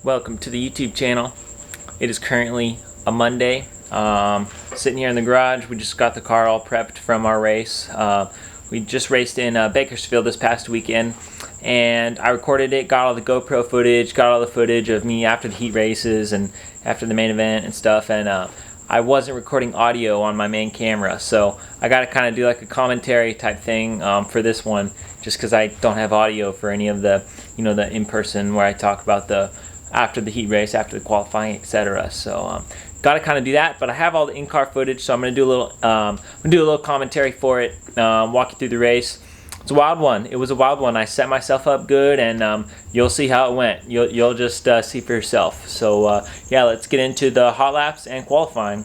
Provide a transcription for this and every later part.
Welcome to the YouTube channel. It is currently a Monday. Sitting here in the garage. We just got the car all prepped from our race. We just raced in Bakersfield this past weekend, and I recorded it, got all the GoPro footage, got all the footage of me after the heat races and after the main event and stuff, and I wasn't recording audio on my main camera, so I got to kind of do like a commentary type thing for this one, just because I don't have audio for any of the, the in-person where I talk about the after the heat race, after the qualifying, etc. So got to kind of do that, but I have all the in-car footage, so I'm gonna do a little commentary for it, walk you through the race. It's a wild one. It was a wild one. I set myself up good, and you'll see how it went. You'll just see for yourself. So yeah, let's get into the hot laps and qualifying.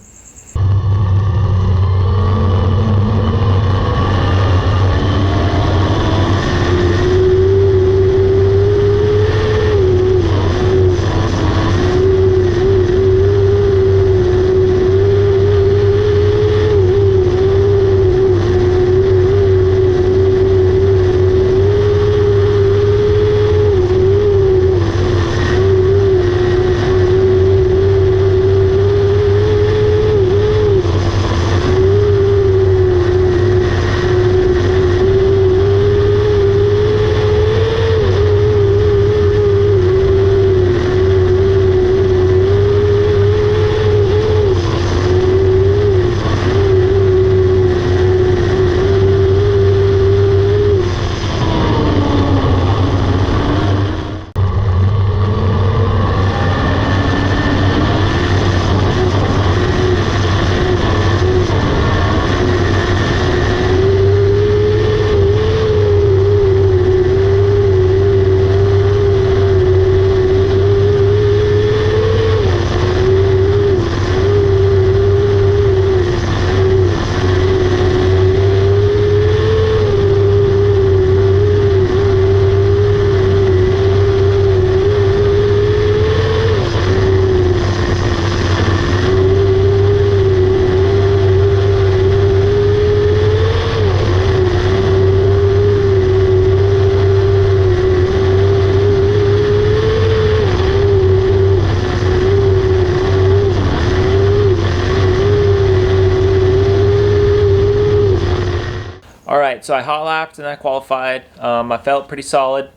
Alright, so I hot lapped and I qualified. I felt pretty solid.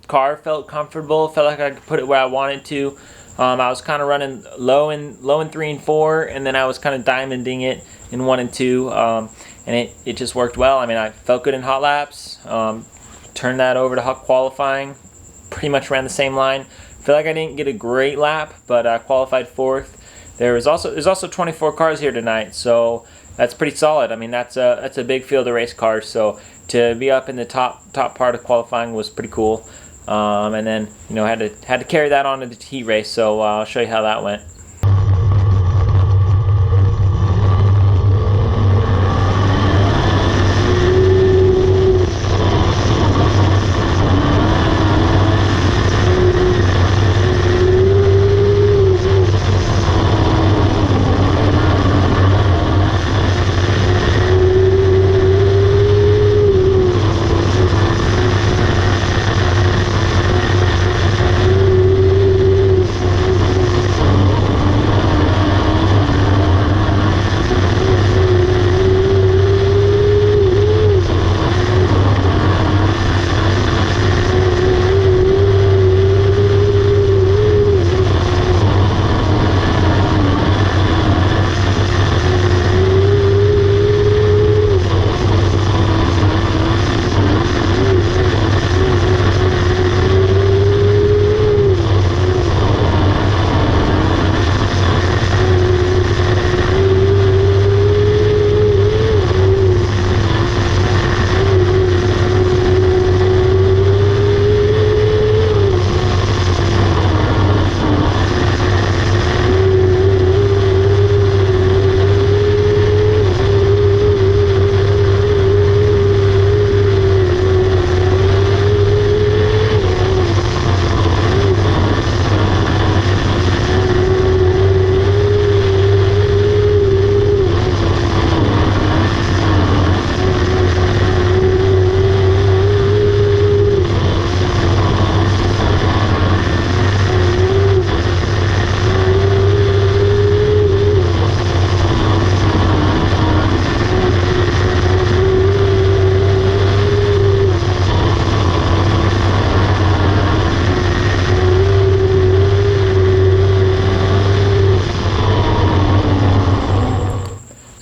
Car felt comfortable. Felt like I could put it where I wanted to. I was kind of running low in 3 and 4, and then I was kind of diamonding it in 1 and 2, and it just worked well. I mean, I felt good in hot laps. Turned that over to hot qualifying. Pretty much ran the same line. Feel like I didn't get a great lap, but I qualified 4th. There's also 24 cars here tonight, so that's pretty solid. I mean, that's a big field of race cars, so to be up in the top part of qualifying was pretty cool. And then had to carry that on to the heat race, so I'll show you how that went.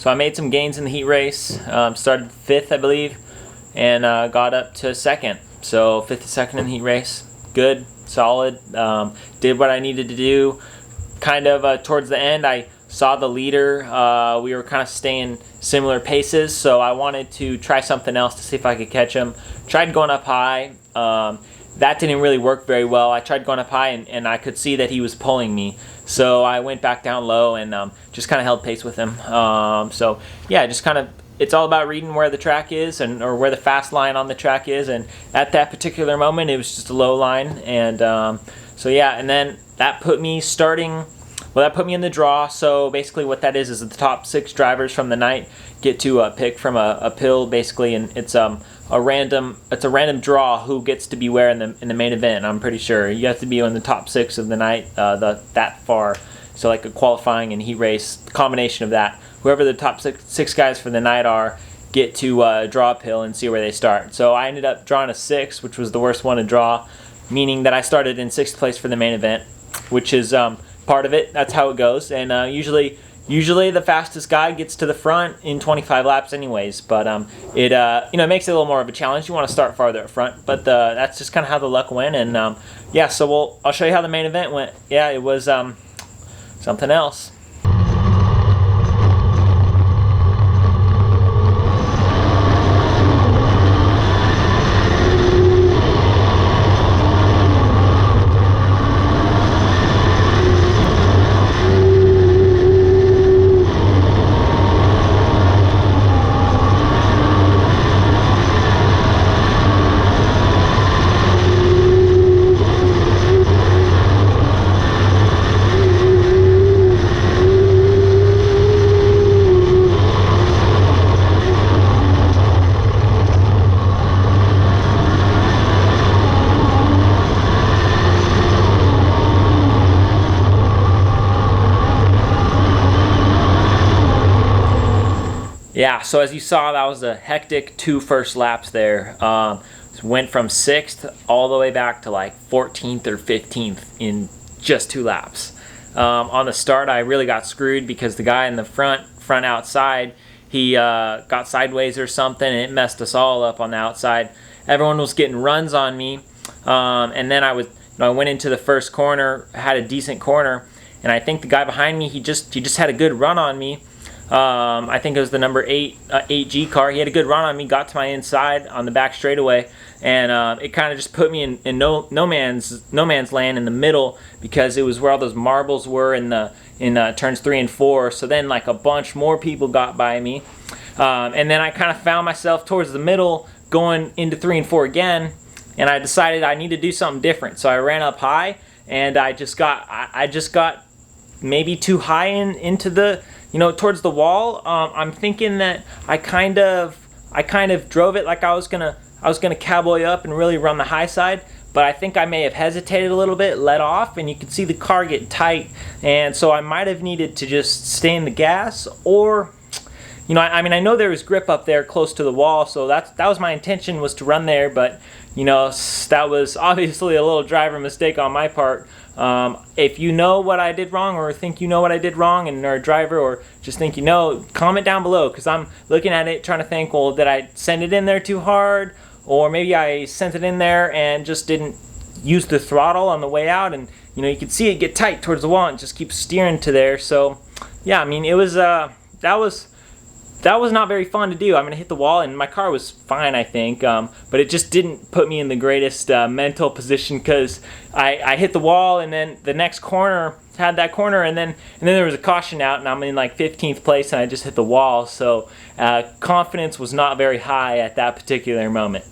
So I made some gains in the heat race. Started 5th, I believe, and got up to 2nd. So 5th to 2nd in the heat race. Good, solid. Did what I needed to do. Kind of towards the end, I saw the leader. We were kind of staying similar paces, so I wanted to try something else to see if I could catch him. Tried going up high. That didn't really work very well. I tried going up high, and I could see that he was pulling me. So I went back down low and just kind of held pace with him. So yeah, just kind of, it's all about reading where the track is or where the fast line on the track is. And at that particular moment, it was just a low line. And so yeah, and then that put me that put me in the draw. So basically what that is the top 6 drivers from the night get to pick from a pill, basically, and it's a random draw who gets to be where in the main event. I'm pretty sure you have to be in the top 6 of the night, that far. So like a qualifying and heat race, combination of that. Whoever the top six guys for the night are get to draw a pill and see where they start. So I ended up drawing a 6, which was the worst one to draw, meaning that I started in 6th place for the main event, which is part of it. That's how it goes. And usually the fastest guy gets to the front in 25 laps anyways, but it makes it a little more of a challenge. You want to start farther up front, but that's just kind of how the luck went. And yeah, so I'll show you how the main event went. Yeah, it was something else. Yeah, so as you saw, that was a hectic 2 first laps there. Went from 6th all the way back to like 14th or 15th in just 2 laps. On the start, I really got screwed because the guy in the front outside, he got sideways or something, and it messed us all up on the outside. Everyone was getting runs on me, and then I went into the first corner, had a decent corner, and I think the guy behind me, he just had a good run on me. I think it was the number 8G car. He had a good run on me, got to my inside on the back straightaway, and it kind of just put me in no man's land in the middle, because it was where all those marbles were in turns 3 and 4. So then like a bunch more people got by me, and then I kind of found myself towards the middle going into 3 and 4 again, and I decided I need to do something different. So I ran up high, and I just got maybe too high into the, towards the wall. I'm thinking that I kind of drove it like I was gonna cowboy up and really run the high side, but I think I may have hesitated a little bit, let off, and you could see the car get tight, and so I might have needed to just stay in the gas, or I know there was grip up there close to the wall, so that was my intention, was to run there, but that was obviously a little driver mistake on my part. If you know what I did wrong, or think you know what I did wrong and are a driver, or just think comment down below, because I'm looking at it trying to think, well, did I send it in there too hard, or maybe I sent it in there and just didn't use the throttle on the way out, and you could see it get tight towards the wall and just keep steering to there. So yeah, it was that was not very fun to do. I'm going to hit the wall, and my car was fine, I think, but it just didn't put me in the greatest mental position, because I hit the wall, and then the next corner had that corner, and then there was a caution out, and I'm in like 15th place, and I just hit the wall. So confidence was not very high at that particular moment.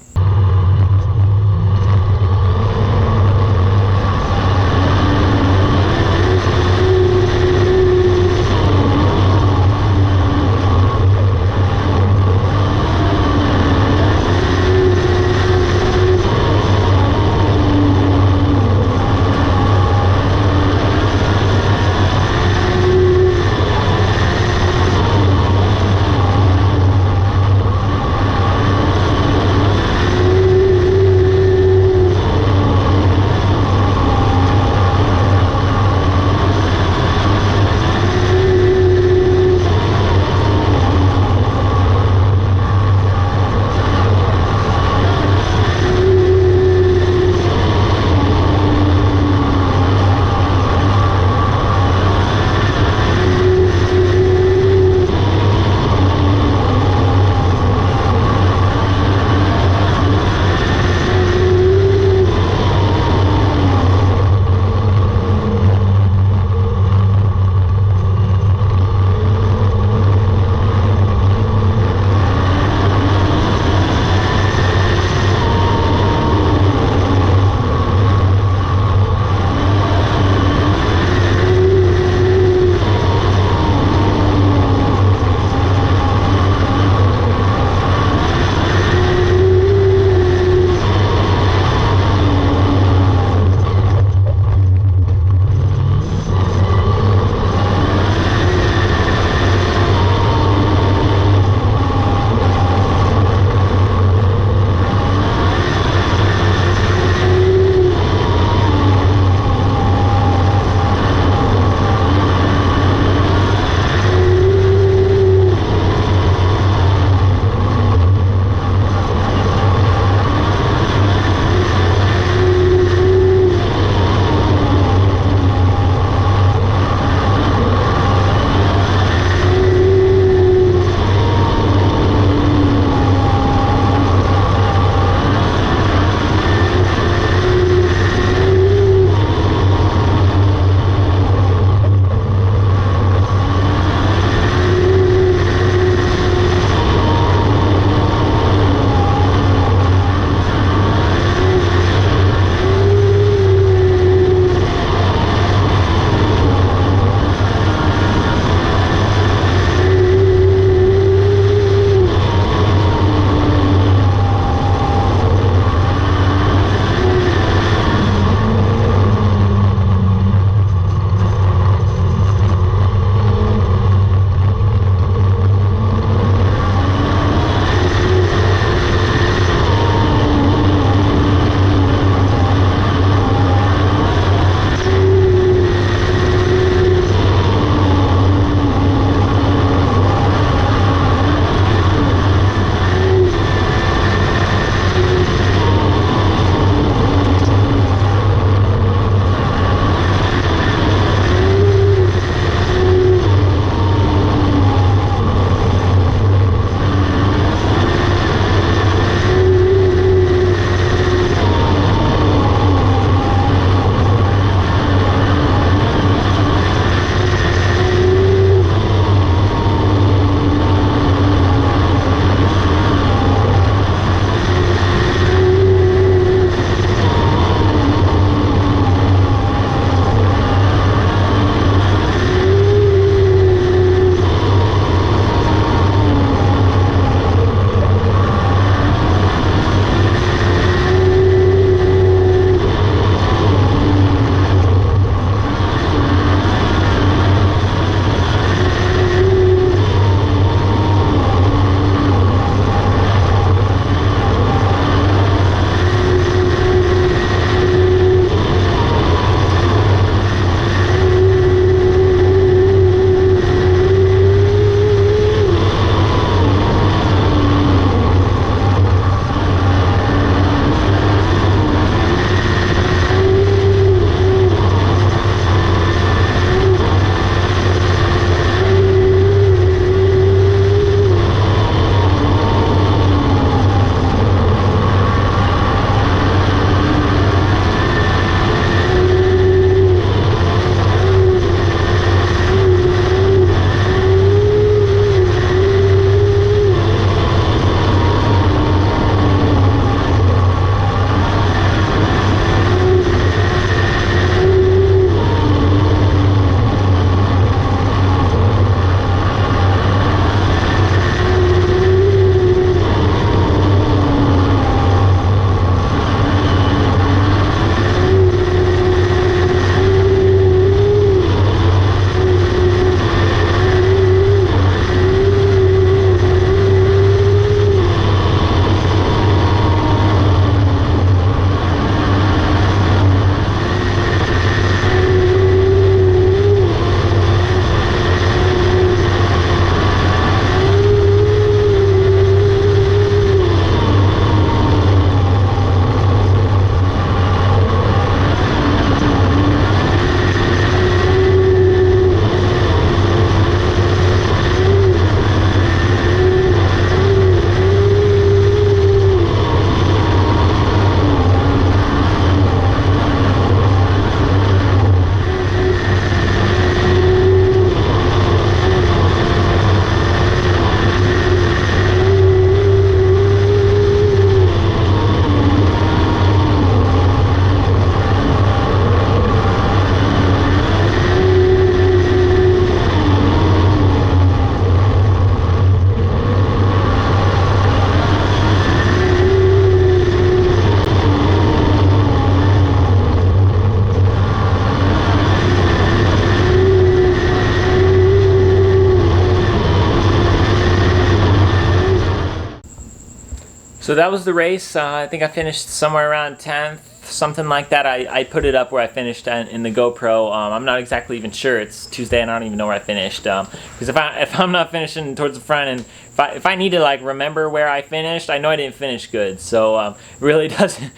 So that was the race. I think I finished somewhere around 10th, something like that. I put it up where I finished in the GoPro. I'm not exactly even sure. It's Tuesday and I don't even know where I finished. Because if I'm not finishing towards the front, and if I need to like remember where I finished, I know I didn't finish good. So it really doesn't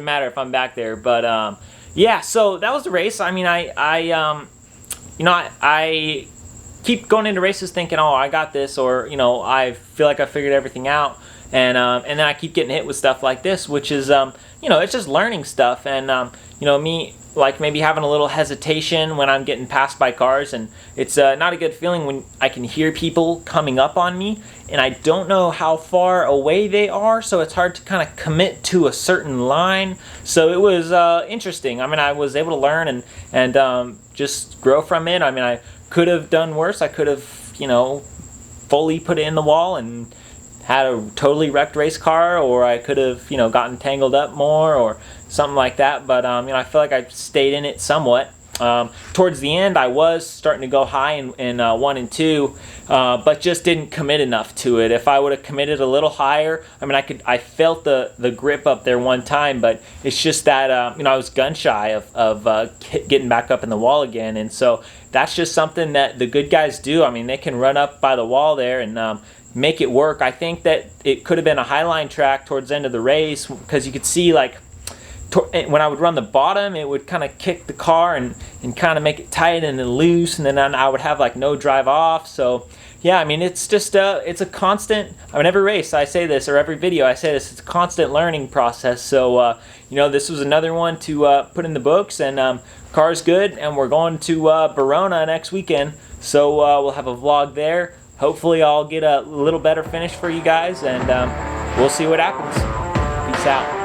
matter if I'm back there. But yeah, so that was the race. I mean, I keep going into races thinking, oh, I got this, or I feel like I figured everything out. And then I keep getting hit with stuff like this, which is, it's just learning stuff. And, me, like maybe having a little hesitation when I'm getting passed by cars. And it's not a good feeling when I can hear people coming up on me. And I don't know how far away they are, so it's hard to kind of commit to a certain line. So it was interesting. I mean, I was able to learn and just grow from it. I mean, I could have done worse. I could have, fully put it in the wall and had a totally wrecked race car, or I could have, gotten tangled up more or something like that. But, I feel like I stayed in it somewhat. Towards the end, I was starting to go high in 1 and 2, but just didn't commit enough to it. If I would have committed a little higher, I mean, I felt the grip up there one time, but it's just that, I was gun shy of getting back up in the wall again. And so that's just something that the good guys do. I mean, they can run up by the wall there and make it work. I think that it could have been a highline track towards the end of the race, because you could see like when I would run the bottom, it would kind of kick the car and kind of make it tight and then loose, and then I would have like no drive off. So yeah, I mean, it's just it's a constant, I mean, every race I say this, or every video I say this, it's a constant learning process. So this was another one to put in the books, and car's good, and we're going to Browne next weekend, so we'll have a vlog there. Hopefully I'll get a little better finish for you guys, and we'll see what happens. Peace out.